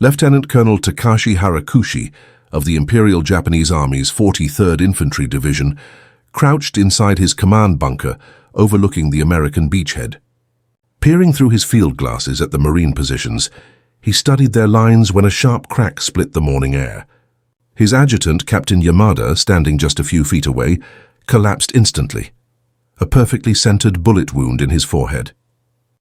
Lieutenant Colonel Takashi Harakushi of the Imperial Japanese Army's 43rd Infantry Division crouched inside his command bunker overlooking the American beachhead. Peering through his field glasses at the Marine positions, he studied their lines when a sharp crack split the morning air. His adjutant, Captain Yamada, standing just a few feet away, collapsed instantly, a perfectly centered bullet wound in his forehead.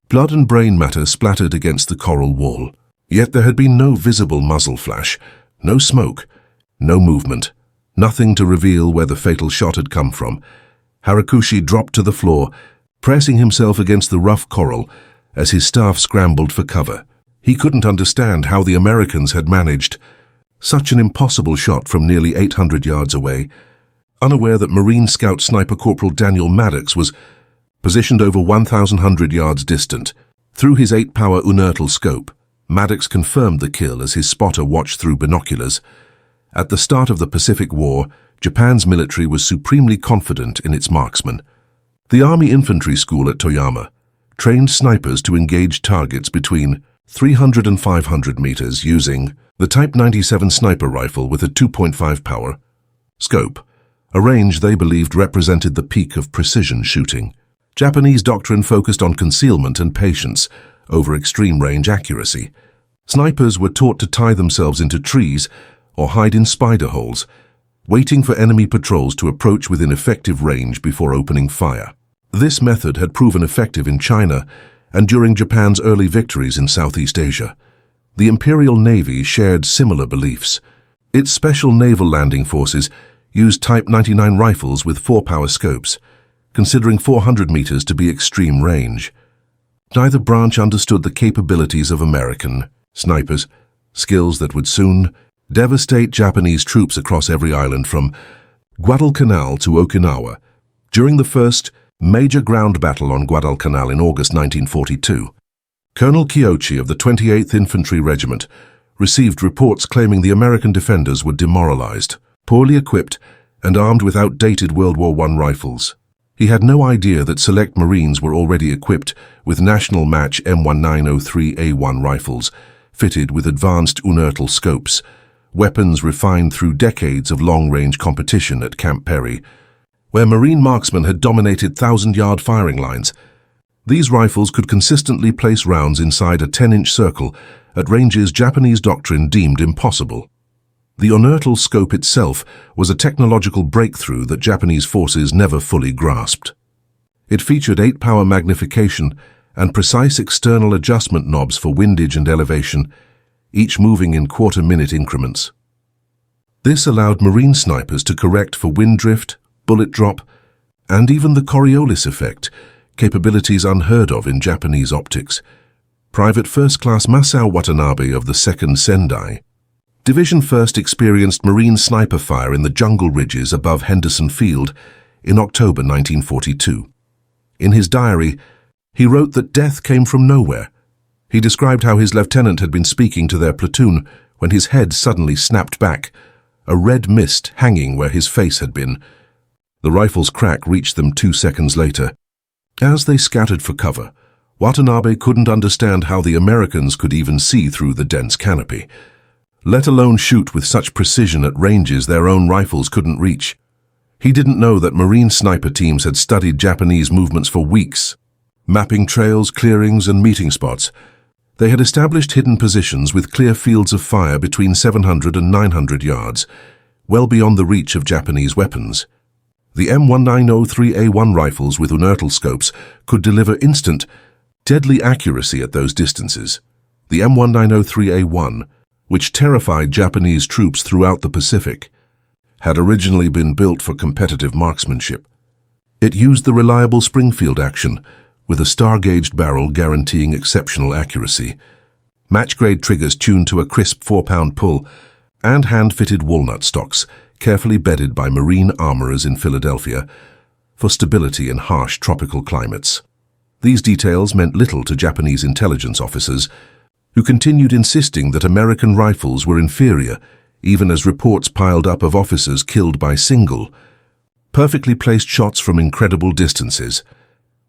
Blood and brain matter splattered against the coral wall, yet there had been no visible muzzle flash, no smoke, no movement, nothing to reveal where the fatal shot had come from. Harakushi dropped to the floor, pressing himself against the rough coral as his staff scrambled for cover. He couldn't understand how the Americans had managed such an impossible shot from nearly 800 yards away, unaware that Marine Scout Sniper Corporal Daniel Maddox was positioned over 1,100 yards distant. Through his 8-power Unertl scope, Maddox confirmed the kill as his spotter watched through binoculars. At the start of the Pacific War, Japan's military was supremely confident in its marksmen. The Army Infantry School at Toyama trained snipers to engage targets between 300 and 500 meters using the Type 97 sniper rifle with a 2.5 power scope, a range they believed represented the peak of precision shooting. Japanese doctrine focused on concealment and patience over extreme range accuracy. Snipers were taught to tie themselves into trees or hide in spider holes, waiting for enemy patrols to approach within effective range before opening fire. This method had proven effective in China and during Japan's early victories in Southeast Asia. The Imperial Navy shared similar beliefs. Its special naval landing forces used Type 99 rifles with 4-power scopes, considering 400 meters to be extreme range. Neither branch understood the capabilities of American snipers, skills that would soon devastate Japanese troops across every island from Guadalcanal to Okinawa. During the first major ground battle on Guadalcanal in August 1942, Colonel Kiyoshi of the 28th Infantry Regiment received reports claiming the American defenders were demoralized, poorly equipped, and armed with outdated World War I rifles. He had no idea that select Marines were already equipped with national match M1903A1 rifles, fitted with advanced Unertl scopes, weapons refined through decades of long-range competition at Camp Perry, where Marine marksmen had dominated 1,000-yard firing lines. These rifles could consistently place rounds inside a 10-inch circle at ranges Japanese doctrine deemed impossible. The Unertl scope itself was a technological breakthrough that Japanese forces never fully grasped. It featured 8-power magnification and precise external adjustment knobs for windage and elevation, each moving in quarter-minute increments. This allowed Marine snipers to correct for wind drift, bullet drop, and even the Coriolis effect, capabilities unheard of in Japanese optics. Private First Class Masao Watanabe of the 2nd Sendai Division first experienced Marine sniper fire in the jungle ridges above Henderson Field in October 1942. In his diary, he wrote that death came from nowhere. He described how his lieutenant had been speaking to their platoon when his head suddenly snapped back, a red mist hanging where his face had been. The rifle's crack reached them 2 seconds later. As they scattered for cover, Watanabe couldn't understand how the Americans could even see through the dense canopy, let alone shoot with such precision at ranges their own rifles couldn't reach. He didn't know that Marine sniper teams had studied Japanese movements for weeks, mapping trails, clearings, and meeting spots. They had established hidden positions with clear fields of fire between 700 and 900 yards, well beyond the reach of Japanese weapons. The M1903A1 rifles with Unertl scopes could deliver instant, deadly accuracy at those distances. The M1903A1, which terrified Japanese troops throughout the Pacific, had originally been built for competitive marksmanship. It used the reliable Springfield action, with a star-gauged barrel guaranteeing exceptional accuracy, match-grade triggers tuned to a crisp 4-pound pull, and hand-fitted walnut stocks carefully bedded by Marine armorers in Philadelphia for stability in harsh tropical climates. These details meant little to Japanese intelligence officers, who continued insisting that American rifles were inferior, even as reports piled up of officers killed by single, perfectly placed shots from incredible distances.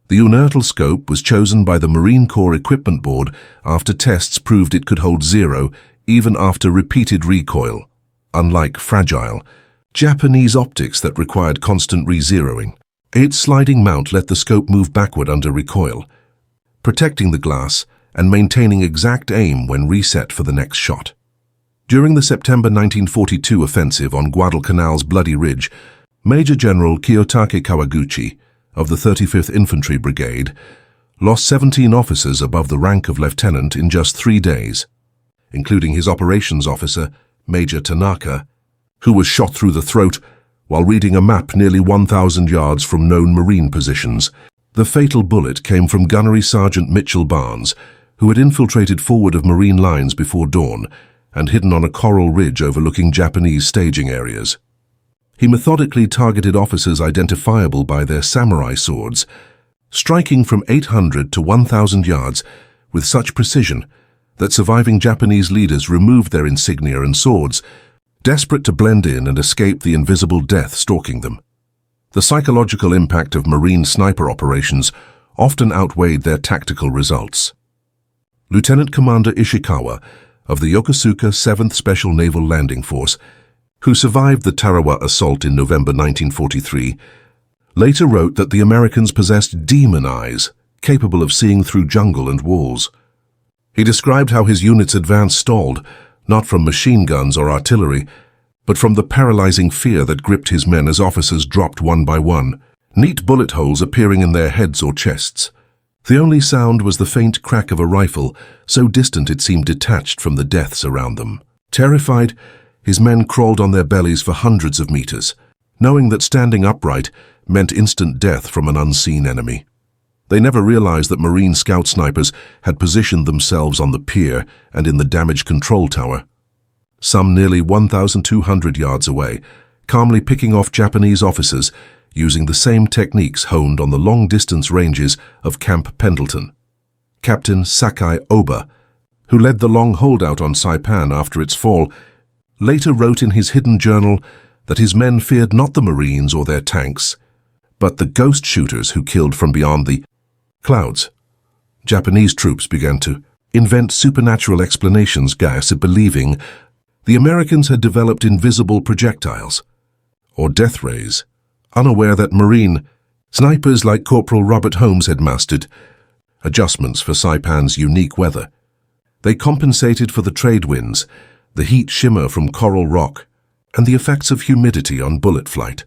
The Unertl scope was chosen by the Marine Corps Equipment Board after tests proved it could hold 0 even after repeated recoil, unlike fragile Japanese optics that required constant re-zeroing. Its sliding mount let the scope move backward under recoil, protecting the glass and maintaining exact aim when reset for the next shot. During the September 1942 offensive on Guadalcanal's Bloody Ridge, Major General Kiyotake Kawaguchi of the 35th Infantry Brigade lost 17 officers above the rank of lieutenant in just 3 days, including his operations officer, Major Tanaka, who was shot through the throat while reading a map nearly 1,000 yards from known Marine positions. The fatal bullet came from Gunnery Sergeant Mitchell Barnes, who had infiltrated forward of Marine lines before dawn and hidden on a coral ridge overlooking Japanese staging areas. He methodically targeted officers identifiable by their samurai swords, striking from 800 to 1,000 yards with such precision that surviving Japanese leaders removed their insignia and swords, desperate to blend in and escape the invisible death stalking them. The psychological impact of Marine sniper operations often outweighed their tactical results. Lieutenant Commander Ishikawa of the Yokosuka 7th Special Naval Landing Force, who survived the Tarawa assault in November 1943, later wrote that the Americans possessed demon eyes, capable of seeing through jungle and walls. He described how his unit's advance stalled, not from machine guns or artillery, but from the paralyzing fear that gripped his men as officers dropped one by one, neat bullet holes appearing in their heads or chests. The only sound was the faint crack of a rifle, so distant it seemed detached from the deaths around them. Terrified, his men crawled on their bellies for hundreds of meters, knowing that standing upright meant instant death from an unseen enemy. They never realized that Marine scout snipers had positioned themselves on the pier and in the damage control tower, some nearly 1,200 yards away, calmly picking off Japanese officers using the same techniques honed on the long-distance ranges of Camp Pendleton. Captain Sakai Oba, who led the long holdout on Saipan after its fall, later wrote in his hidden journal that his men feared not the Marines or their tanks, but the ghost shooters who killed from beyond the clouds. Japanese troops began to invent supernatural explanations, believing the Americans had developed invisible projectiles, or death rays, unaware that Marine snipers like Corporal Robert Holmes had mastered adjustments for Saipan's unique weather. They compensated for the trade winds, the heat shimmer from coral rock, and the effects of humidity on bullet flight,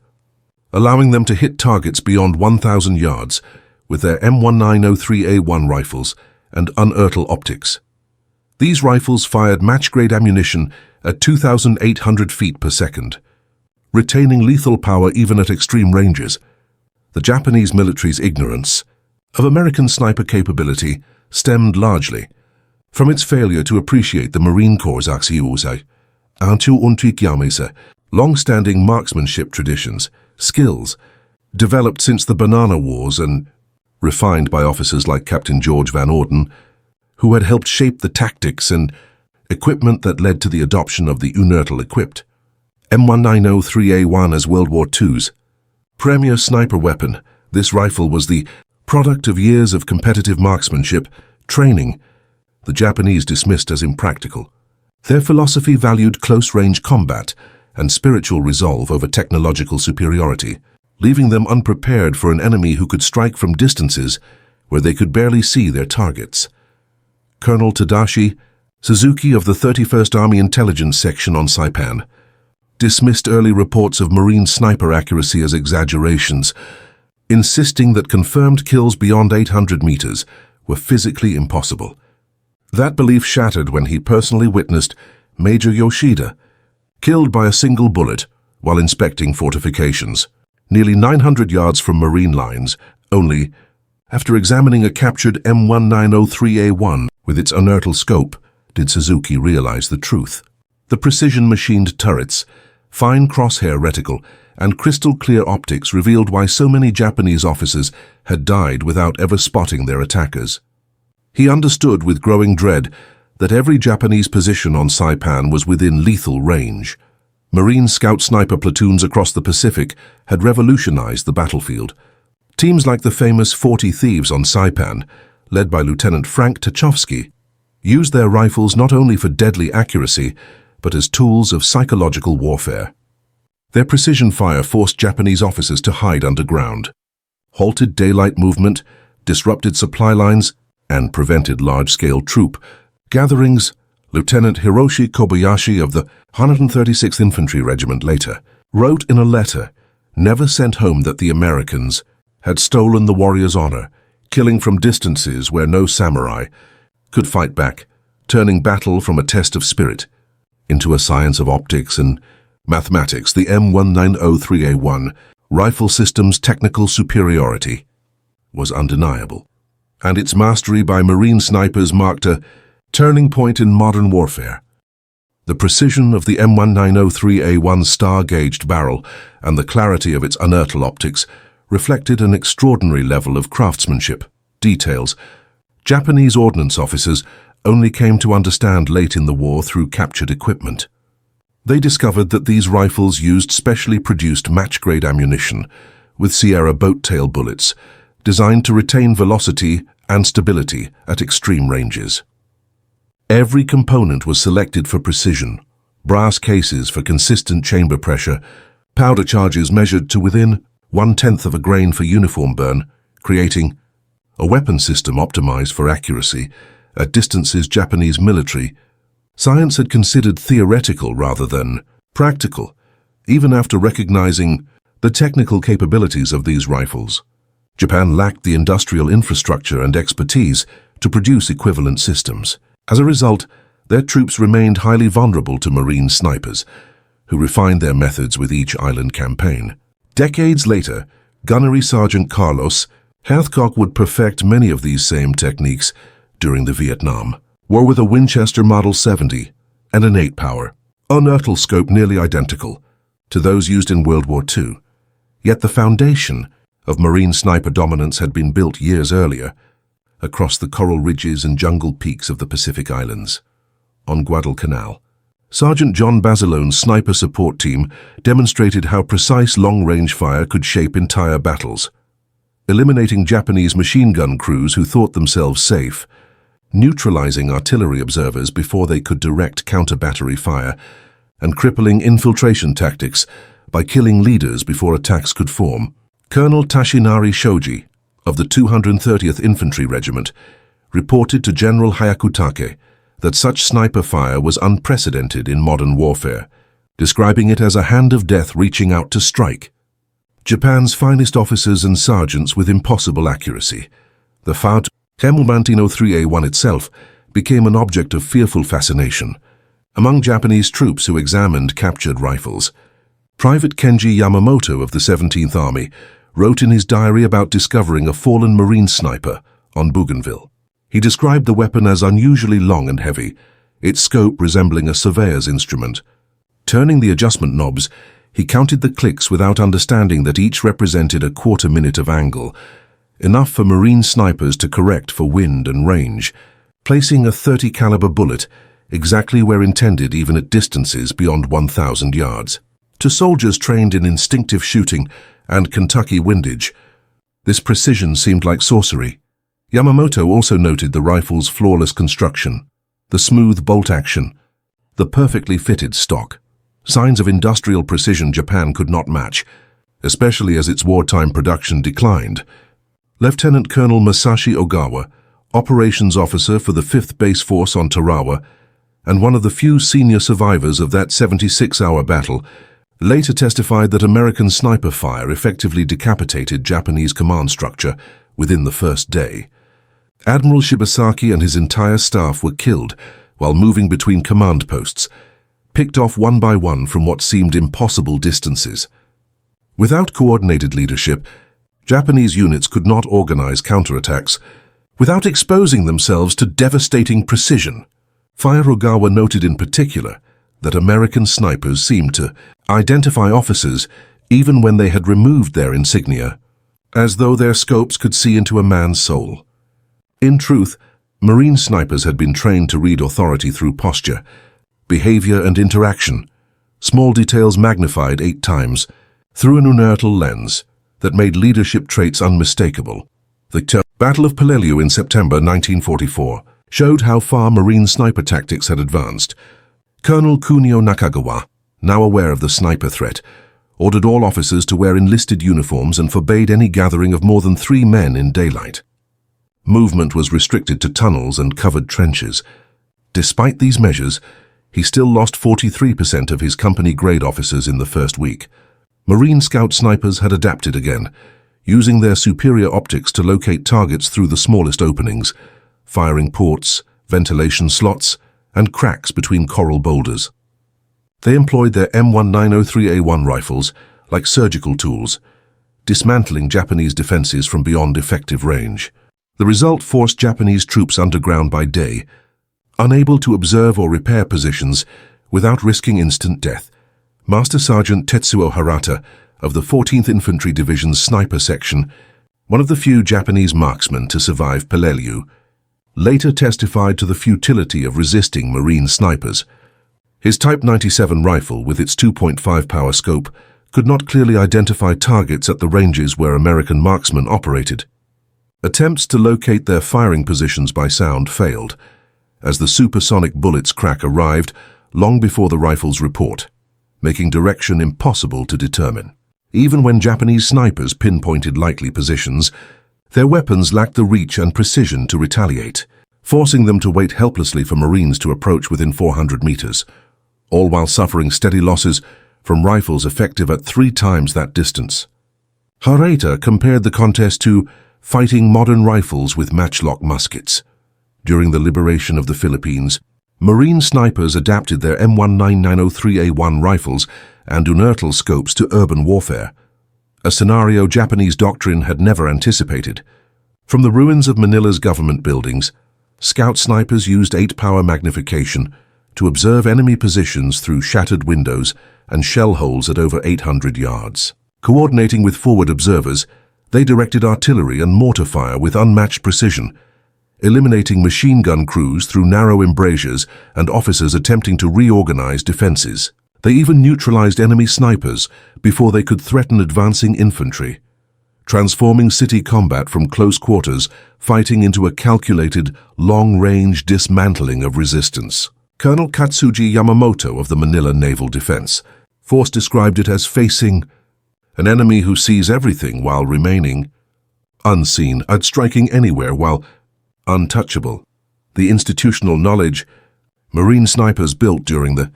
allowing them to hit targets beyond 1,000 yards with their M1903A1 rifles and Unertl optics. These rifles fired match-grade ammunition at 2,800 feet per second, retaining lethal power even at extreme ranges. The Japanese military's ignorance of American sniper capability stemmed largely from its failure to appreciate the Marine Corps' long-standing marksmanship traditions, skills developed since the Banana Wars and refined by officers like Captain George Van Orden, who had helped shape the tactics and equipment that led to the adoption of the Unertl-equipped M1903A1 as World War II's premier sniper weapon. This rifle was the product of years of competitive marksmanship training the Japanese dismissed as impractical. Their philosophy valued close-range combat and spiritual resolve over technological superiority, leaving them unprepared for an enemy who could strike from distances where they could barely see their targets. Colonel Tadashi Suzuki of the 31st Army Intelligence Section on Saipan dismissed early reports of Marine sniper accuracy as exaggerations, insisting that confirmed kills beyond 800 meters were physically impossible. That belief shattered when he personally witnessed Major Yoshida killed by a single bullet while inspecting fortifications, nearly 900 yards from Marine lines, only after examining a captured M1903A1 with its Unertl scope did Suzuki realize the truth. The precision-machined turrets, fine crosshair reticle, and crystal-clear optics revealed why so many Japanese officers had died without ever spotting their attackers. He understood with growing dread that every Japanese position on Saipan was within lethal range. Marine scout sniper platoons across the Pacific had revolutionized the battlefield. Teams like the famous 40 Thieves on Saipan, led by Lieutenant Frank Tchaikovsky, used their rifles not only for deadly accuracy, but as tools of psychological warfare. Their precision fire forced Japanese officers to hide underground, halted daylight movement, disrupted supply lines, and prevented large-scale troop gatherings. Lieutenant Hiroshi Kobayashi of the 136th Infantry Regiment later wrote in a letter, "Never sent home that the Americans had stolen the warrior's honor, killing from distances where no samurai could fight back, turning battle from a test of spirit into a science of optics and mathematics." The M1903A1 rifle system's technical superiority was undeniable, and its mastery by Marine snipers marked a turning point in modern warfare. The precision of the M1903A1 star-gauged barrel and the clarity of its Unertl optics reflected an extraordinary level of craftsmanship. Details Japanese ordnance officers only came to understand late in the war through captured equipment. They discovered that these rifles used specially produced match-grade ammunition with Sierra boat-tail bullets designed to retain velocity and stability at extreme ranges. Every component was selected for precision: brass cases for consistent chamber pressure, powder charges measured to within 1/10 of a grain for uniform burn, creating a weapon system optimized for accuracy at distances Japanese military science had considered theoretical rather than practical. Even after recognizing the technical capabilities of these rifles, Japan lacked the industrial infrastructure and expertise to produce equivalent systems. As a result, their troops remained highly vulnerable to Marine snipers, who refined their methods with each island campaign. Decades later, Gunnery Sergeant Carlos Hathcock would perfect many of these same techniques during the Vietnam War with a Winchester Model 70 and an 8-power Unertl scope nearly identical to those used in World War II. Yet the foundation of Marine sniper dominance had been built years earlier across the coral ridges and jungle peaks of the Pacific Islands. On Guadalcanal, Sergeant John Basilone's sniper support team demonstrated how precise long-range fire could shape entire battles, eliminating Japanese machine gun crews who thought themselves safe, neutralizing artillery observers before they could direct counter-battery fire, and crippling infiltration tactics by killing leaders before attacks could form. Colonel Tashinari Shoji of the 230th Infantry Regiment reported to General Hyakutake that such sniper fire was unprecedented in modern warfare, describing it as a hand of death reaching out to strike Japan's finest officers and sergeants with impossible accuracy. The M1903A1 itself became an object of fearful fascination among Japanese troops who examined captured rifles. Private Kenji Yamamoto of the 17th Army wrote in his diary about discovering a fallen Marine sniper on Bougainville. He described the weapon as unusually long and heavy, its scope resembling a surveyor's instrument. Turning the adjustment knobs, he counted the clicks without understanding that each represented a quarter-minute of angle, enough for Marine snipers to correct for wind and range, placing a .30 caliber bullet exactly where intended even at distances beyond 1,000 yards. To soldiers trained in instinctive shooting and Kentucky windage, this precision seemed like sorcery. Yamamoto also noted the rifle's flawless construction, the smooth bolt action, the perfectly fitted stock, signs of industrial precision Japan could not match, especially as its wartime production declined. Lieutenant Colonel Masashi Ogawa, operations officer for the 5th Base Force on Tarawa, and one of the few senior survivors of that 76-hour battle, later testified that American sniper fire effectively decapitated Japanese command structure within the first day. Admiral Shibasaki and his entire staff were killed while moving between command posts, picked off one by one from what seemed impossible distances. Without coordinated leadership, Japanese units could not organize counterattacks without exposing themselves to devastating precision. Ogawa noted in particular that American snipers seemed to identify officers even when they had removed their insignia, as though their scopes could see into a man's soul. In truth, Marine snipers had been trained to read authority through posture, behavior and interaction, small details magnified 8 times, through an Unertl lens that made leadership traits unmistakable. The Battle of Peleliu in September 1944 showed how far Marine sniper tactics had advanced. Colonel Kunio Nakagawa, now aware of the sniper threat, ordered all officers to wear enlisted uniforms and forbade any gathering of more than 3 men in daylight. Movement was restricted to tunnels and covered trenches. Despite these measures, he still lost 43% of his company-grade officers in the first week. Marine scout snipers had adapted again, using their superior optics to locate targets through the smallest openings, firing ports, ventilation slots, and cracks between coral boulders. They employed their M1903A1 rifles like surgical tools, dismantling Japanese defenses from beyond effective range. The result forced Japanese troops underground by day, unable to observe or repair positions without risking instant death. Master Sergeant Tetsuo Harata of the 14th Infantry Division's Sniper Section, one of the few Japanese marksmen to survive Peleliu, later testified to the futility of resisting Marine snipers. His Type 97 rifle, with its 2.5 power scope, could not clearly identify targets at the ranges where American marksmen operated. Attempts to locate their firing positions by sound failed, as the supersonic bullets crack arrived long before the rifle's report, making direction impossible to determine. Even when Japanese snipers pinpointed likely positions, their weapons lacked the reach and precision to retaliate, forcing them to wait helplessly for Marines to approach within 400 meters, all while suffering steady losses from rifles effective at 3 times that distance. Harata compared the contest to fighting modern rifles with matchlock muskets. During the liberation of the Philippines, Marine snipers adapted their M1903A1 rifles and Unertl scopes to urban warfare, a scenario Japanese doctrine had never anticipated. From the ruins of Manila's government buildings, scout snipers used 8-power magnification to observe enemy positions through shattered windows and shell holes at over 800 yards. Coordinating with forward observers, they directed artillery and mortar fire with unmatched precision, eliminating machine gun crews through narrow embrasures and officers attempting to reorganize defenses. They even neutralized enemy snipers before they could threaten advancing infantry, transforming city combat from close quarters fighting into a calculated, long-range dismantling of resistance. Colonel Katsuji Yamamoto of the Manila Naval Defense Force described it as facing an enemy who sees everything while remaining unseen, outstriking anywhere while untouchable. The institutional knowledge Marine snipers built during the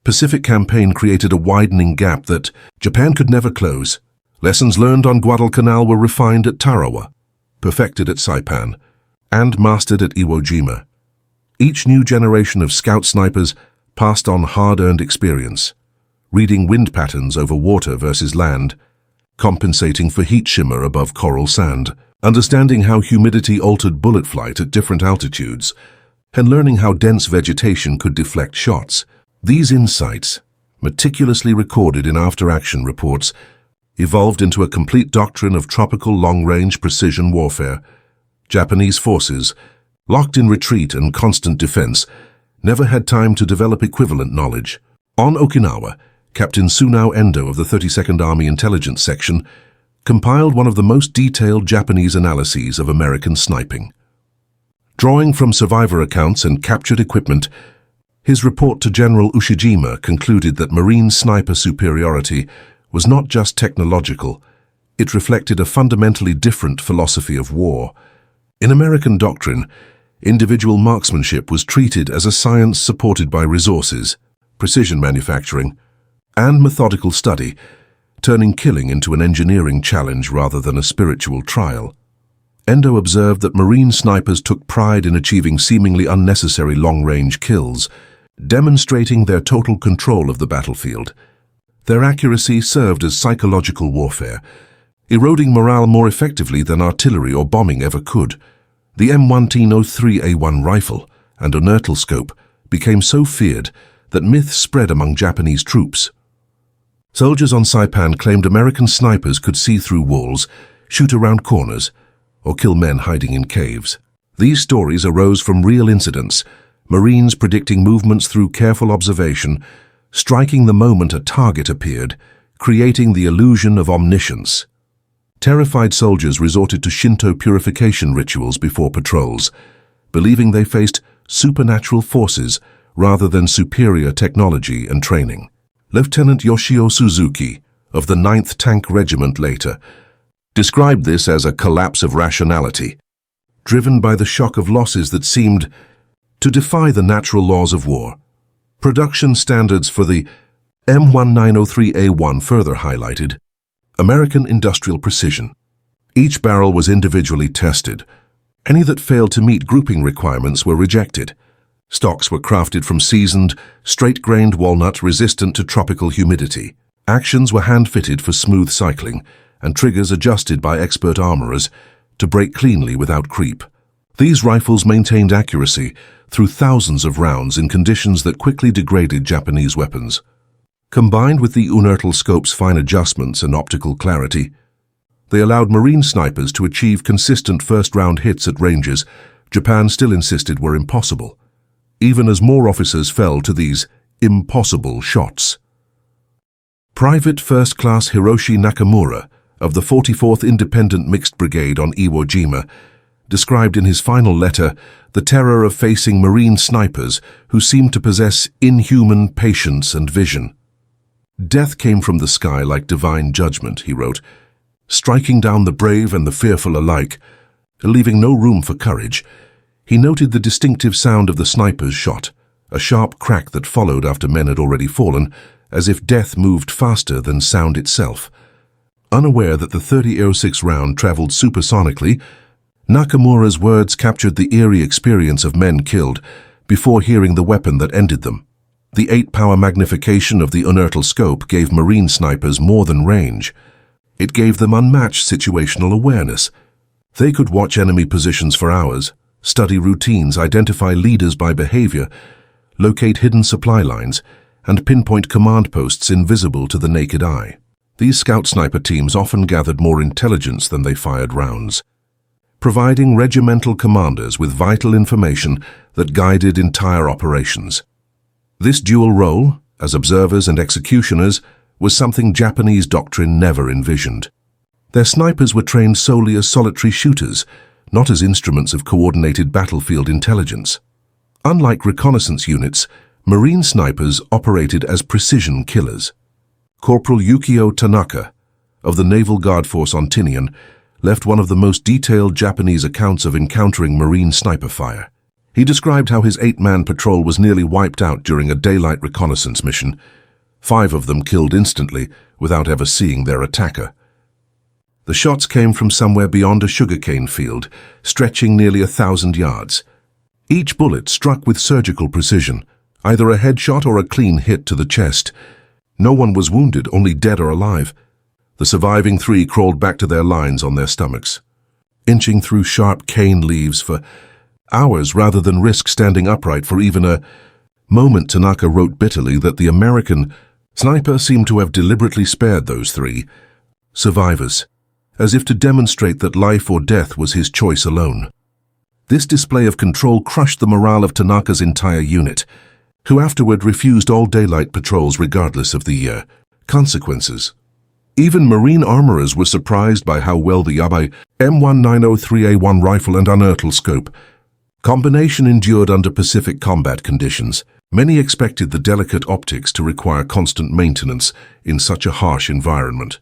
Pacific Campaign created a widening gap that Japan could never close. Lessons learned on Guadalcanal were refined at Tarawa, perfected at Saipan, and mastered at Iwo Jima. Each new generation of scout snipers passed on hard-earned experience, reading wind patterns over water versus land, compensating for heat shimmer above coral sand, understanding how humidity altered bullet flight at different altitudes, and learning how dense vegetation could deflect shots. These insights, meticulously recorded in after-action reports, evolved into a complete doctrine of tropical long-range precision warfare. Japanese forces, locked in retreat and constant defense, never had time to develop equivalent knowledge. On Okinawa, Captain Sunao Endo of the 32nd Army Intelligence Section compiled one of the most detailed Japanese analyses of American sniping. Drawing from survivor accounts and captured equipment, his report to General Ushijima concluded that Marine sniper superiority was not just technological, it reflected a fundamentally different philosophy of war. In American doctrine, individual marksmanship was treated as a science supported by resources, precision manufacturing, and methodical study, turning killing into an engineering challenge rather than a spiritual trial. Endo observed that Marine snipers took pride in achieving seemingly unnecessary long-range kills, demonstrating their total control of the battlefield. Their accuracy served as psychological warfare, eroding morale more effectively than artillery or bombing ever could. The M1903A1 rifle and Unertl scope became so feared that myths spread among Japanese troops. Soldiers on Saipan claimed American snipers could see through walls, shoot around corners, or kill men hiding in caves. These stories arose from real incidents, Marines predicting movements through careful observation, striking the moment a target appeared, creating the illusion of omniscience. Terrified soldiers resorted to Shinto purification rituals before patrols, believing they faced supernatural forces rather than superior technology and training. Lieutenant Yoshio Suzuki of the 9th Tank Regiment later described this as a collapse of rationality, driven by the shock of losses that seemed to defy the natural laws of war. Production standards for the M1903A1 further highlighted American industrial precision. Each barrel was individually tested. Any that failed to meet grouping requirements were rejected. Stocks were crafted from seasoned, straight-grained walnut resistant to tropical humidity. Actions were hand-fitted for smooth cycling, and triggers adjusted by expert armorers to break cleanly without creep. These rifles maintained accuracy through thousands of rounds in conditions that quickly degraded Japanese weapons. Combined with the Unertl scope's fine adjustments and optical clarity, they allowed Marine snipers to achieve consistent first-round hits at ranges Japan still insisted were impossible, even as more officers fell to these impossible shots. Private First Class Hiroshi Nakamura of the 44th Independent Mixed Brigade on Iwo Jima described in his final letter the terror of facing Marine snipers who seemed to possess inhuman patience and vision. Death came from the sky like divine judgment, he wrote, striking down the brave and the fearful alike, leaving no room for courage. He noted the distinctive sound of the sniper's shot, a sharp crack that followed after men had already fallen, as if death moved faster than sound itself. Unaware that the .30-06 round traveled supersonically, Nakamura's words captured the eerie experience of men killed before hearing the weapon that ended them. The 8-power magnification of the Unertl scope gave Marine snipers more than range. It gave them unmatched situational awareness. They could watch enemy positions for hours, study routines, identify leaders by behavior, locate hidden supply lines, and pinpoint command posts invisible to the naked eye. These scout sniper teams often gathered more intelligence than they fired rounds, providing regimental commanders with vital information that guided entire operations. This dual role, as observers and executioners, was something Japanese doctrine never envisioned. Their snipers were trained solely as solitary shooters, not as instruments of coordinated battlefield intelligence. Unlike reconnaissance units, Marine snipers operated as precision killers. Corporal Yukio Tanaka, of the Naval Guard Force on Tinian, left one of the most detailed Japanese accounts of encountering Marine sniper fire. He described how his 8-man patrol was nearly wiped out during a daylight reconnaissance mission, 5 of them killed instantly without ever seeing their attacker. The shots came from somewhere beyond a sugarcane field, stretching nearly 1,000 yards. Each bullet struck with surgical precision, either a headshot or a clean hit to the chest. No one was wounded, only dead or alive. The surviving 3 crawled back to their lines on their stomachs, inching through sharp cane leaves for hours rather than risk standing upright for even a moment. Tanaka wrote bitterly that the American sniper seemed to have deliberately spared those 3 survivors, as if to demonstrate that life or death was his choice alone. This display of control crushed the morale of Tanaka's entire unit, who afterward refused all daylight patrols regardless of the consequences. Even Marine armorers were surprised by how well the Yabai M1903A1 rifle and Unertl scope combination endured under Pacific combat conditions. Many expected the delicate optics to require constant maintenance in such a harsh environment.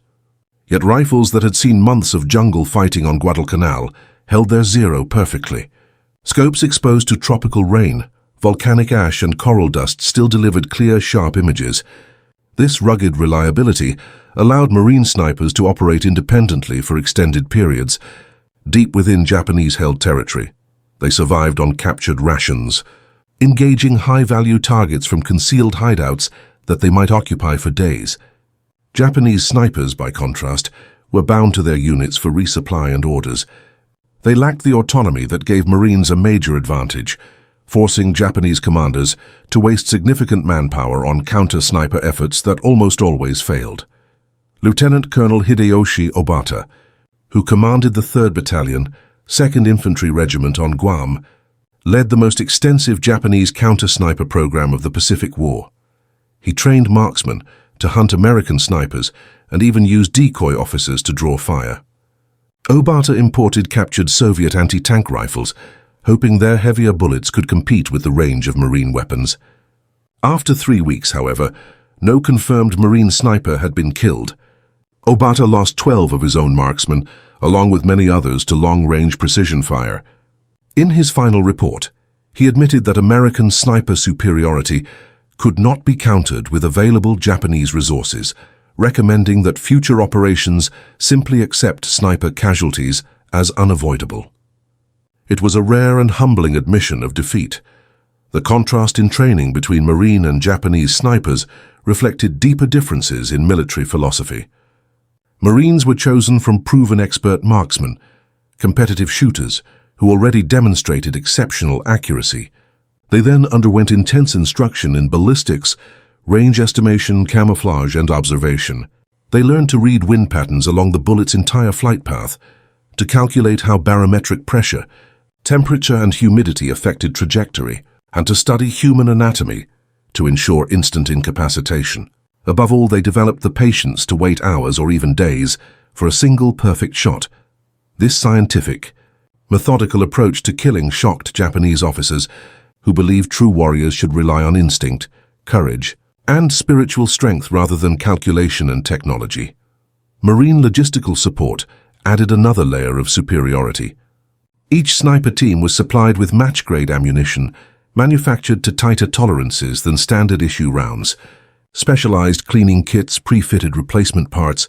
Yet rifles that had seen months of jungle fighting on Guadalcanal held their zero perfectly. Scopes exposed to tropical rain, volcanic ash and coral dust still delivered clear, sharp images. This rugged reliability allowed Marine snipers to operate independently for extended periods, deep within Japanese-held territory. They survived on captured rations, engaging high-value targets from concealed hideouts that they might occupy for days. Japanese snipers, by contrast, were bound to their units for resupply and orders. They lacked the autonomy that gave Marines a major advantage, forcing Japanese commanders to waste significant manpower on counter-sniper efforts that almost always failed. Lieutenant Colonel Hideyoshi Obata, who commanded the 3rd Battalion, 2nd Infantry Regiment on Guam, led the most extensive Japanese counter-sniper program of the Pacific War. He trained marksmen to hunt American snipers and even used decoy officers to draw fire. Obata imported captured Soviet anti-tank rifles, hoping their heavier bullets could compete with the range of Marine weapons. After 3 weeks, however, no confirmed Marine sniper had been killed. Obata lost 12 of his own marksmen, along with many others, to long-range precision fire. In his final report, he admitted that American sniper superiority could not be countered with available Japanese resources, recommending that future operations simply accept sniper casualties as unavoidable. It was a rare and humbling admission of defeat. The contrast in training between Marine and Japanese snipers reflected deeper differences in military philosophy. Marines were chosen from proven expert marksmen, competitive shooters who already demonstrated exceptional accuracy. They then underwent intense instruction in ballistics, range estimation, camouflage, and observation. They learned to read wind patterns along the bullet's entire flight path, to calculate how barometric pressure, temperature, and humidity affected trajectory, and to study human anatomy to ensure instant incapacitation. Above all, they developed the patience to wait hours or even days for a single perfect shot. This scientific, methodical approach to killing shocked Japanese officers who believed true warriors should rely on instinct, courage, and spiritual strength rather than calculation and technology. Marine logistical support added another layer of superiority. Each sniper team was supplied with match-grade ammunition, manufactured to tighter tolerances than standard-issue rounds, specialized cleaning kits, pre-fitted replacement parts,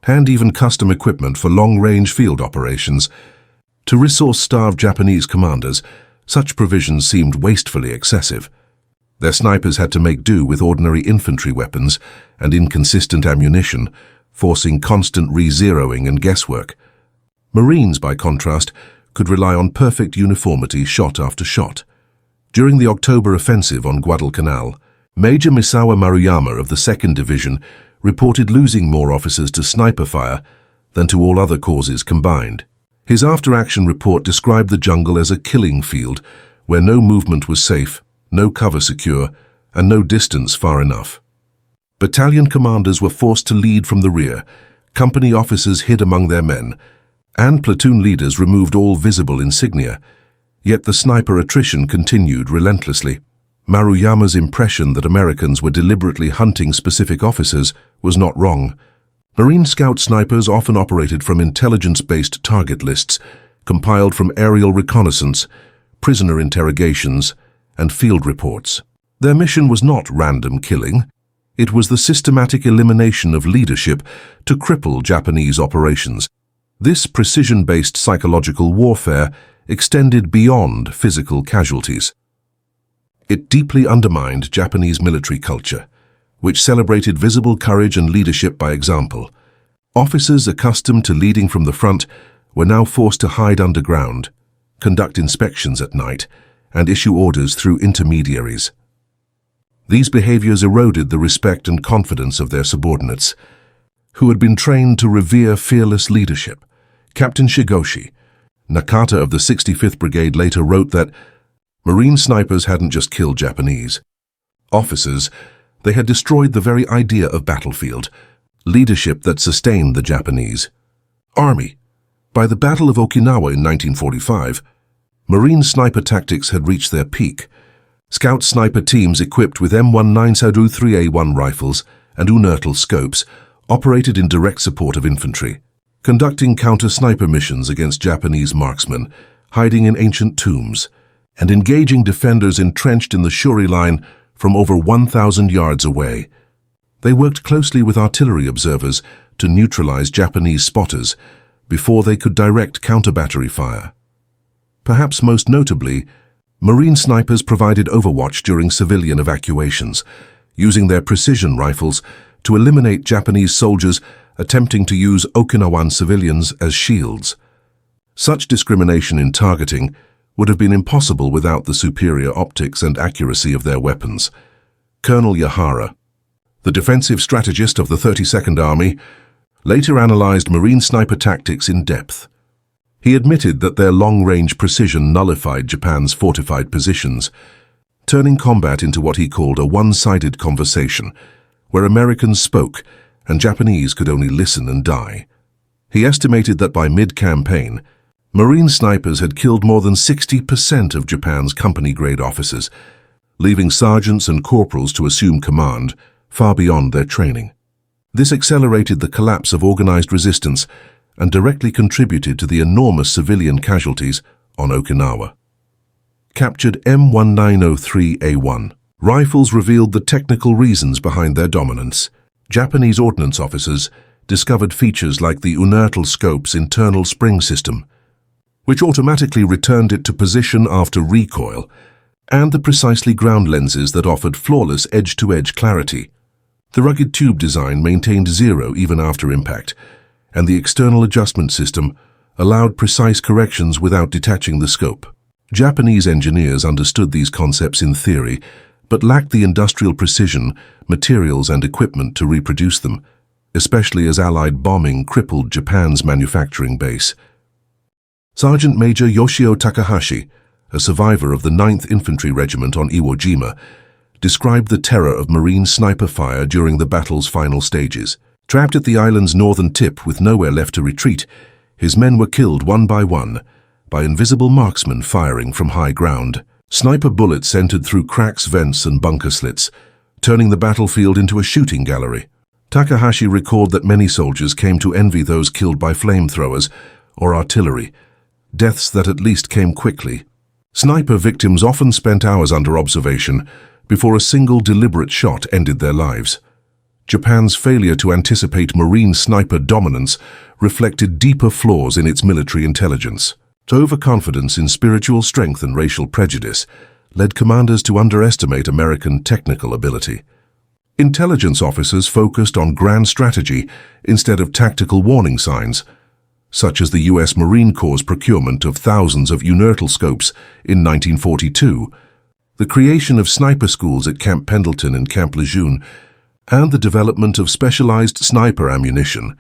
and even custom equipment for long-range field operations. To resource-starved Japanese commanders, such provisions seemed wastefully excessive. Their snipers had to make do with ordinary infantry weapons and inconsistent ammunition, forcing constant re-zeroing and guesswork. Marines, by contrast, could rely on perfect uniformity shot after shot. During the October offensive on Guadalcanal, Major Misawa Maruyama of the 2nd Division reported losing more officers to sniper fire than to all other causes combined. His after-action report described the jungle as a killing field where no movement was safe, no cover secure, and no distance far enough. Battalion commanders were forced to lead from the rear, company officers hid among their men, and platoon leaders removed all visible insignia. Yet the sniper attrition continued relentlessly. Maruyama's impression that Americans were deliberately hunting specific officers was not wrong. Marine scout snipers often operated from intelligence-based target lists, compiled from aerial reconnaissance, prisoner interrogations, and field reports. Their mission was not random killing. It was the systematic elimination of leadership to cripple Japanese operations. This precision-based psychological warfare extended beyond physical casualties. It deeply undermined Japanese military culture, which celebrated visible courage and leadership by example. Officers accustomed to leading from the front were now forced to hide underground, conduct inspections at night, and issue orders through intermediaries. These behaviors eroded the respect and confidence of their subordinates, who had been trained to revere fearless leadership. Captain Shigoshi, Nakata of the 65th Brigade, later wrote that Marine snipers hadn't just killed Japanese officers, they had destroyed the very idea of battlefield, leadership that sustained the Japanese army. By the Battle of Okinawa in 1945, Marine sniper tactics had reached their peak. Scout sniper teams equipped with M1903A1 rifles and Unertl scopes operated in direct support of infantry, conducting counter-sniper missions against Japanese marksmen, hiding in ancient tombs, and engaging defenders entrenched in the Shuri line from over 1,000 yards away. They worked closely with artillery observers to neutralize Japanese spotters before they could direct counter-battery fire. Perhaps most notably, Marine snipers provided overwatch during civilian evacuations, using their precision rifles to eliminate Japanese soldiers attempting to use Okinawan civilians as shields. Such discrimination in targeting would have been impossible without the superior optics and accuracy of their weapons. Colonel Yahara, the defensive strategist of the 32nd Army, later analyzed Marine sniper tactics in depth. He admitted that their long-range precision nullified Japan's fortified positions, turning combat into what he called a one-sided conversation, where Americans spoke and Japanese could only listen and die. He estimated that by mid-campaign, Marine snipers had killed more than 60% of Japan's company-grade officers, leaving sergeants and corporals to assume command far beyond their training. This accelerated the collapse of organized resistance and directly contributed to the enormous civilian casualties on Okinawa. Captured M1903A1. Rifles revealed the technical reasons behind their dominance. Japanese ordnance officers discovered features like the Unertl scope's internal spring system, which automatically returned it to position after recoil, and the precisely ground lenses that offered flawless edge-to-edge clarity. The rugged tube design maintained zero even after impact, and the external adjustment system allowed precise corrections without detaching the scope. Japanese engineers understood these concepts in theory, but lacked the industrial precision, materials, and equipment to reproduce them, especially as Allied bombing crippled Japan's manufacturing base. Sergeant Major Yoshio Takahashi, a survivor of the 9th Infantry Regiment on Iwo Jima, described the terror of Marine sniper fire during the battle's final stages. Trapped at the island's northern tip with nowhere left to retreat, his men were killed one by invisible marksmen firing from high ground. Sniper bullets entered through cracks, vents, and bunker slits, turning the battlefield into a shooting gallery. Takahashi recalled that many soldiers came to envy those killed by flamethrowers or artillery, deaths that at least came quickly. Sniper victims often spent hours under observation before a single deliberate shot ended their lives. Japan's failure to anticipate Marine sniper dominance reflected deeper flaws in its military intelligence. Overconfidence in spiritual strength and racial prejudice led commanders to underestimate American technical ability. Intelligence officers focused on grand strategy instead of tactical warning signs, such as the U.S. Marine Corps' procurement of thousands of Unertl scopes in 1942, the creation of sniper schools at Camp Pendleton and Camp Lejeune, and the development of specialized sniper ammunition.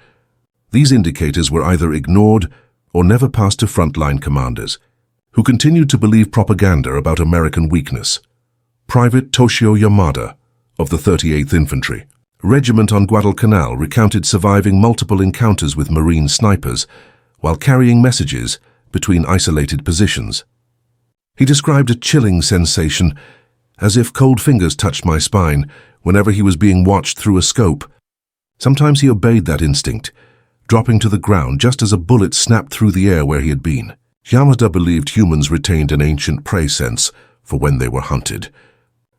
These indicators were either ignored or never passed to frontline commanders, who continued to believe propaganda about American weakness. Private Toshio Yamada, of the 38th Infantry Regiment on Guadalcanal, recounted surviving multiple encounters with Marine snipers while carrying messages between isolated positions. He described a chilling sensation, as if cold fingers touched my spine whenever he was being watched through a scope. Sometimes he obeyed that instinct, dropping to the ground just as a bullet snapped through the air where he had been. Yamada believed humans retained an ancient prey sense for when they were hunted,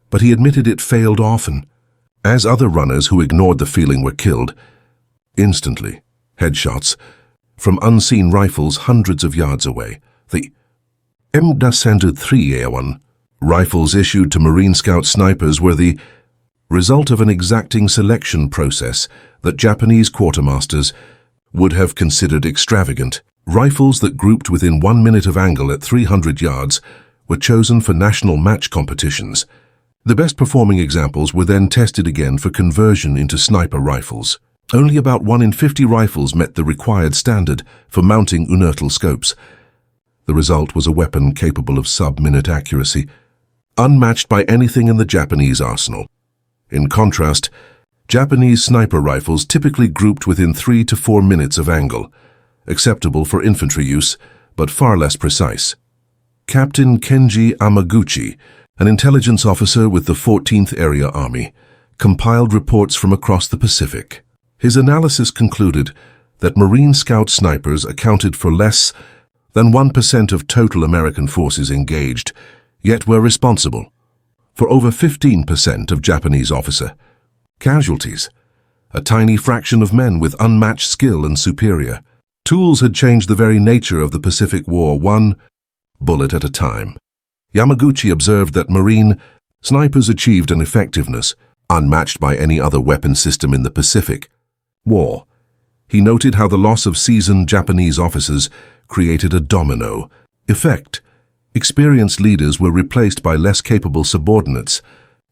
but he admitted it failed often, as other runners who ignored the feeling were killed instantly, headshots, from unseen rifles hundreds of yards away. The M1903A1 rifles issued to Marine Scout snipers were the result of an exacting selection process that Japanese quartermasters would have considered extravagant. Rifles that grouped within 1 minute of angle at 300 yards were chosen for national match competitions. The best performing examples were then tested again for conversion into sniper rifles. Only about 1 in 50 rifles met the required standard for mounting Unertl scopes. The result was a weapon capable of sub-minute accuracy, unmatched by anything in the Japanese arsenal. In contrast, Japanese sniper rifles typically grouped within 3 to 4 minutes of angle, acceptable for infantry use, but far less precise. Captain Kenji Amaguchi, an intelligence officer with the 14th Area Army, compiled reports from across the Pacific. His analysis concluded that Marine Scout snipers accounted for less than 1% of total American forces engaged, yet were responsible for over 15% of Japanese officer casualties, a tiny fraction of men with unmatched skill and superior. Tools had changed the very nature of the Pacific War, one bullet at a time. Yamaguchi observed that Marine snipers achieved an effectiveness unmatched by any other weapon system in the Pacific War. He noted how the loss of seasoned Japanese officers created a domino effect. Experienced leaders were replaced by less capable subordinates,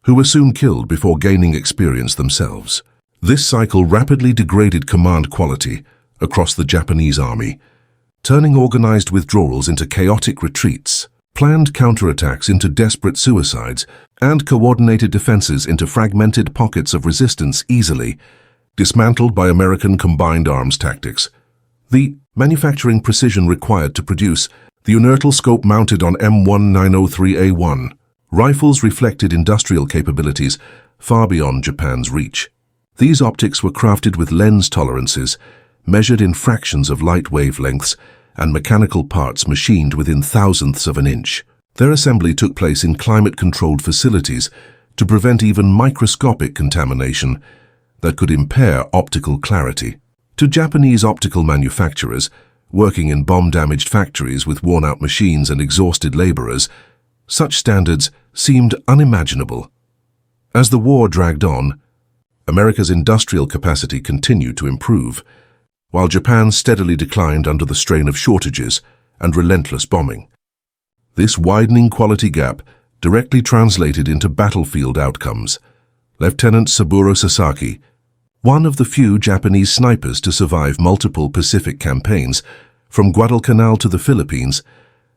who were soon killed before gaining experience themselves. This cycle rapidly degraded command quality across the Japanese army, turning organized withdrawals into chaotic retreats, planned counterattacks into desperate suicides, and coordinated defenses into fragmented pockets of resistance easily dismantled by American combined arms tactics. The manufacturing precision required to produce the Unertl scope mounted on M1903A1 rifles reflected industrial capabilities far beyond Japan's reach. These optics were crafted with lens tolerances, measured in fractions of light wavelengths, and mechanical parts machined within thousandths of an inch. Their assembly took place in climate-controlled facilities to prevent even microscopic contamination that could impair optical clarity. To Japanese optical manufacturers, working in bomb-damaged factories with worn-out machines and exhausted laborers, such standards seemed unimaginable. As the war dragged on, America's industrial capacity continued to improve, while Japan steadily declined under the strain of shortages and relentless bombing. This widening quality gap directly translated into battlefield outcomes. Lieutenant Saburo Sasaki, one of the few Japanese snipers to survive multiple Pacific campaigns, from Guadalcanal to the Philippines,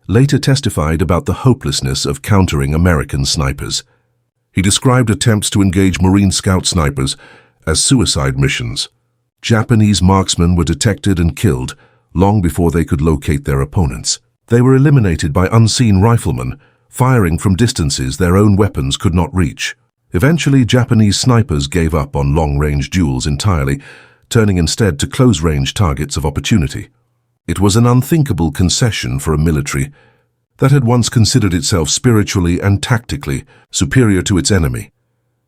later testified about the hopelessness of countering American snipers. He described attempts to engage Marine Scout snipers as suicide missions. Japanese marksmen were detected and killed long before they could locate their opponents. They were eliminated by unseen riflemen, firing from distances their own weapons could not reach. Eventually, Japanese snipers gave up on long-range duels entirely, turning instead to close-range targets of opportunity. It was an unthinkable concession for a military that had once considered itself spiritually and tactically superior to its enemy.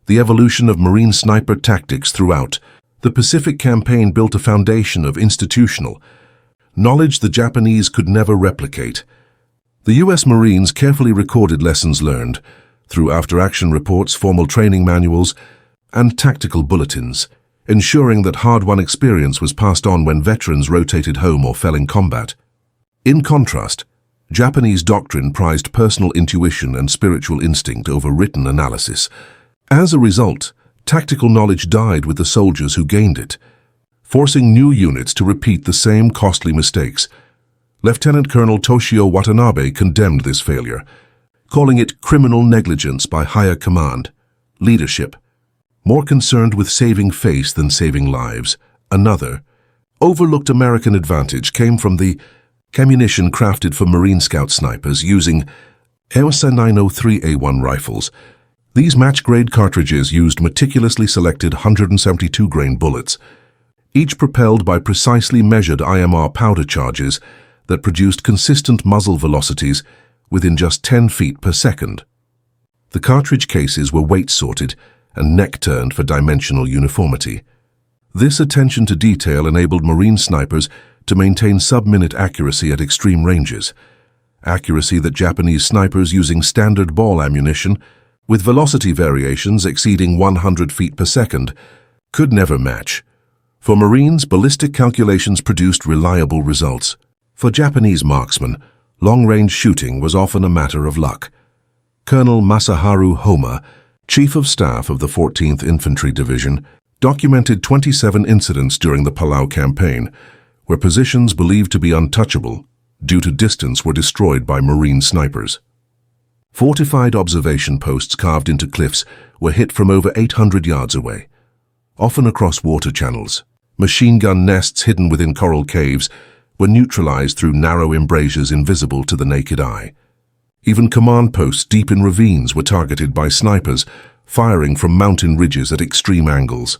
The evolution of Marine sniper tactics throughout the Pacific Campaign built a foundation of institutional knowledge the Japanese could never replicate. The U.S. Marines carefully recorded lessons learned through after-action reports, formal training manuals, and tactical bulletins, ensuring that hard-won experience was passed on when veterans rotated home or fell in combat. In contrast, Japanese doctrine prized personal intuition and spiritual instinct over written analysis. As a result, tactical knowledge died with the soldiers who gained it, forcing new units to repeat the same costly mistakes. Lieutenant Colonel Toshio Watanabe condemned this failure, calling it criminal negligence by higher command. Leadership, more concerned with saving face than saving lives. Another, overlooked American advantage came from the ammunition crafted for Marine Scout snipers using M1903A1 rifles. These match-grade cartridges used meticulously selected 172-grain bullets, each propelled by precisely measured IMR powder charges that produced consistent muzzle velocities within just 10 feet per second. The cartridge cases were weight-sorted and neck-turned for dimensional uniformity. This attention to detail enabled Marine snipers to maintain sub-minute accuracy at extreme ranges, accuracy that Japanese snipers using standard ball ammunition, with velocity variations exceeding 100 feet per second, could never match. For Marines, ballistic calculations produced reliable results. For Japanese marksmen, long-range shooting was often a matter of luck. Colonel Masaharu Homa, Chief of Staff of the 14th Infantry Division, documented 27 incidents during the Palau campaign, where positions believed to be untouchable due to distance were destroyed by Marine snipers. Fortified observation posts carved into cliffs were hit from over 800 yards away, often across water channels. Machine gun nests hidden within coral caves were neutralized through narrow embrasures invisible to the naked eye. Even command posts deep in ravines were targeted by snipers, firing from mountain ridges at extreme angles.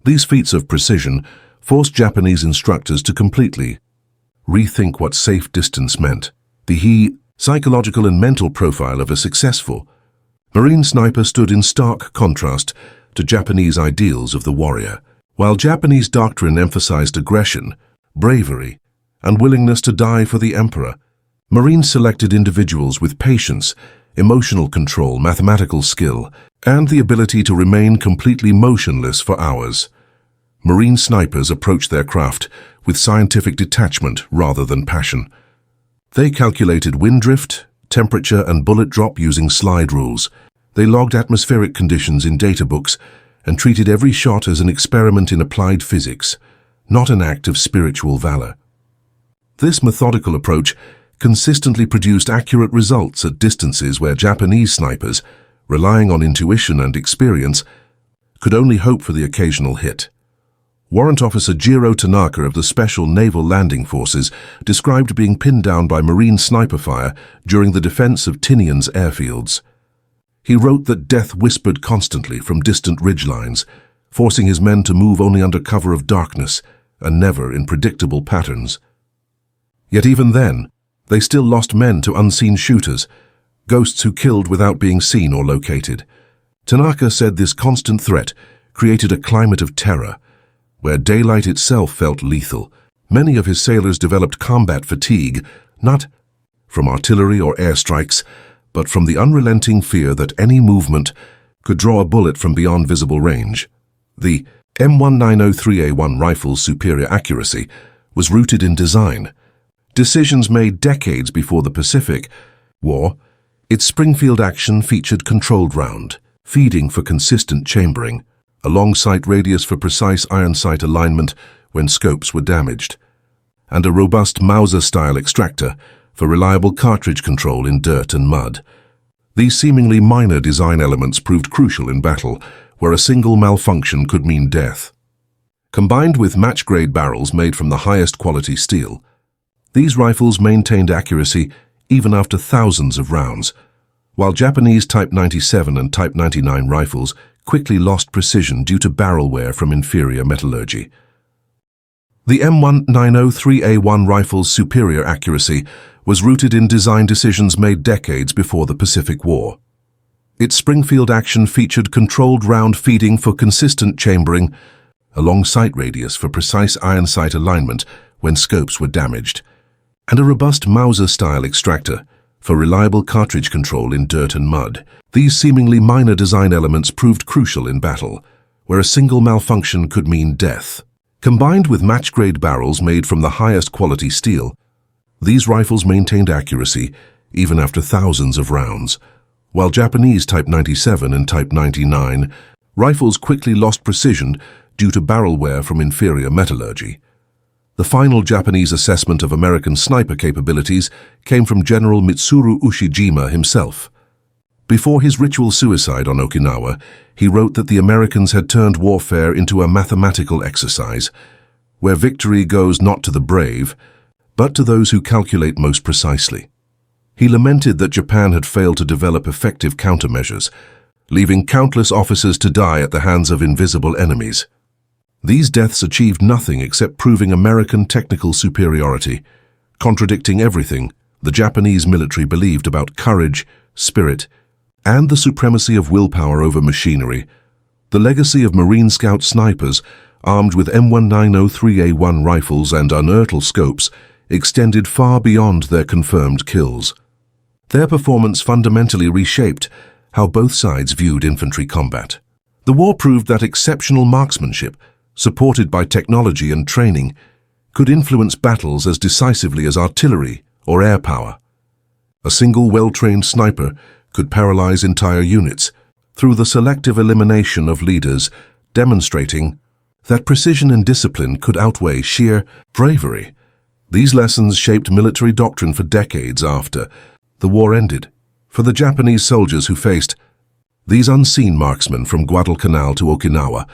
These feats of precision forced Japanese instructors to completely rethink what safe distance meant. The psychological and mental profile of a successful Marine sniper stood in stark contrast to Japanese ideals of the warrior. While Japanese doctrine emphasized aggression, bravery, and willingness to die for the emperor, Marines selected individuals with patience, emotional control, mathematical skill, and the ability to remain completely motionless for hours. Marine snipers approached their craft with scientific detachment rather than passion. They calculated wind drift, temperature, and bullet drop using slide rules. They logged atmospheric conditions in data books and treated every shot as an experiment in applied physics, not an act of spiritual valor. This methodical approach consistently produced accurate results at distances where Japanese snipers, relying on intuition and experience, could only hope for the occasional hit. Warrant Officer Jiro Tanaka of the Special Naval Landing Forces described being pinned down by Marine sniper fire during the defense of Tinian's airfields. He wrote that death whispered constantly from distant ridgelines, forcing his men to move only under cover of darkness and never in predictable patterns. Yet even then, they still lost men to unseen shooters, ghosts who killed without being seen or located. Tanaka said this constant threat created a climate of terror, where daylight itself felt lethal. Many of his sailors developed combat fatigue, not from artillery or airstrikes, but from the unrelenting fear that any movement could draw a bullet from beyond visible range. The M1903A1 rifle's superior accuracy was rooted in design. Decisions made decades before the Pacific War, its Springfield action featured controlled round, feeding for consistent chambering, a long sight radius for precise iron sight alignment when scopes were damaged, and a robust Mauser-style extractor for reliable cartridge control in dirt and mud. These seemingly minor design elements proved crucial in battle, where a single malfunction could mean death. Combined with match-grade barrels made from the highest quality steel, these rifles maintained accuracy even after thousands of rounds, while Japanese Type 97 and Type 99 rifles quickly lost precision due to barrel wear from inferior metallurgy. The M1903A1 rifle's superior accuracy was rooted in design decisions made decades before the Pacific War. Its Springfield action featured controlled round feeding for consistent chambering, a long sight radius for precise iron sight alignment when scopes were damaged, and a robust Mauser-style extractor for reliable cartridge control in dirt and mud. These seemingly minor design elements proved crucial in battle, where a single malfunction could mean death. Combined with match-grade barrels made from the highest quality steel, these rifles maintained accuracy even after thousands of rounds, while Japanese Type 97 and Type 99 rifles quickly lost precision due to barrel wear from inferior metallurgy. The final Japanese assessment of American sniper capabilities came from General Mitsuru Ushijima himself. Before his ritual suicide on Okinawa, he wrote that the Americans had turned warfare into a mathematical exercise, where victory goes not to the brave, but to those who calculate most precisely. He lamented that Japan had failed to develop effective countermeasures, leaving countless officers to die at the hands of invisible enemies. These deaths achieved nothing except proving American technical superiority, contradicting everything the Japanese military believed about courage, spirit, and the supremacy of willpower over machinery. The legacy of Marine Scout snipers, armed with M1903A1 rifles and Unertl scopes, extended far beyond their confirmed kills. Their performance fundamentally reshaped how both sides viewed infantry combat. The war proved that exceptional marksmanship, supported by technology and training, could influence battles as decisively as artillery or air power. A single well-trained sniper could paralyze entire units through the selective elimination of leaders, demonstrating that precision and discipline could outweigh sheer bravery. These lessons shaped military doctrine for decades after the war ended. For the Japanese soldiers who faced these unseen marksmen from Guadalcanal to Okinawa,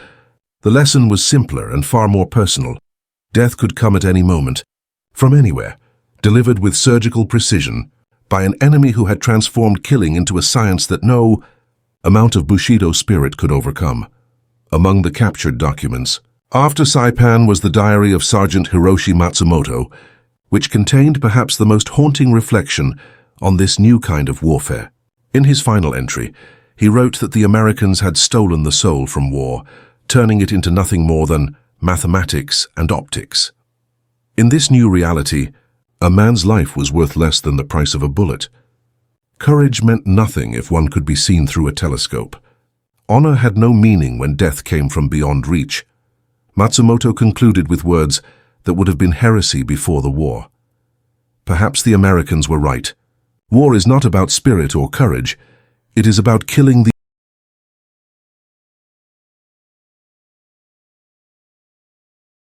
the lesson was simpler and far more personal. Death could come at any moment, from anywhere, delivered with surgical precision by an enemy who had transformed killing into a science that no amount of Bushido spirit could overcome. Among the captured documents, after Saipan was the diary of Sergeant Hiroshi Matsumoto, which contained perhaps the most haunting reflection on this new kind of warfare. In his final entry, he wrote that the Americans had stolen the soul from war, turning it into nothing more than mathematics and optics. In this new reality, a man's life was worth less than the price of a bullet. Courage meant nothing if one could be seen through a telescope. Honor had no meaning when death came from beyond reach. Matsumoto concluded with words that would have been heresy before the war. Perhaps the Americans were right. War is not about spirit or courage. It is about killing the